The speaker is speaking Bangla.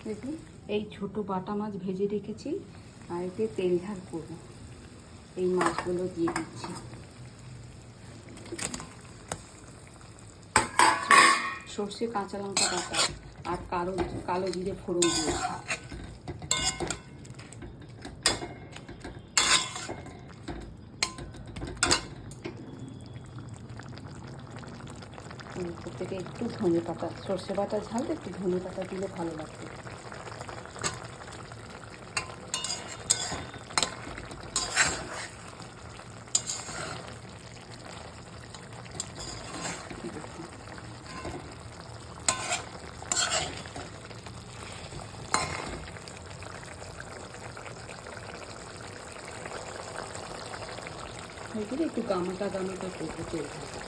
দেখুন এই ছোট বাটা মাছ ভেজে রেখেছি, আর এতে তেল ঝাল করবো। এই মাছগুলো দিয়ে দিচ্ছি, সর্ষে কাঁচা লঙ্কা বাটা আর কালো জিরে ফোড়ন দিয়েছি। উপর থেকে একটু ধনে পাতা, সর্ষে বাটা ঝাল একটু ধনে পাতা দিলে ভালো লাগবে। একটু গামাটা করবো তেল ভাজা।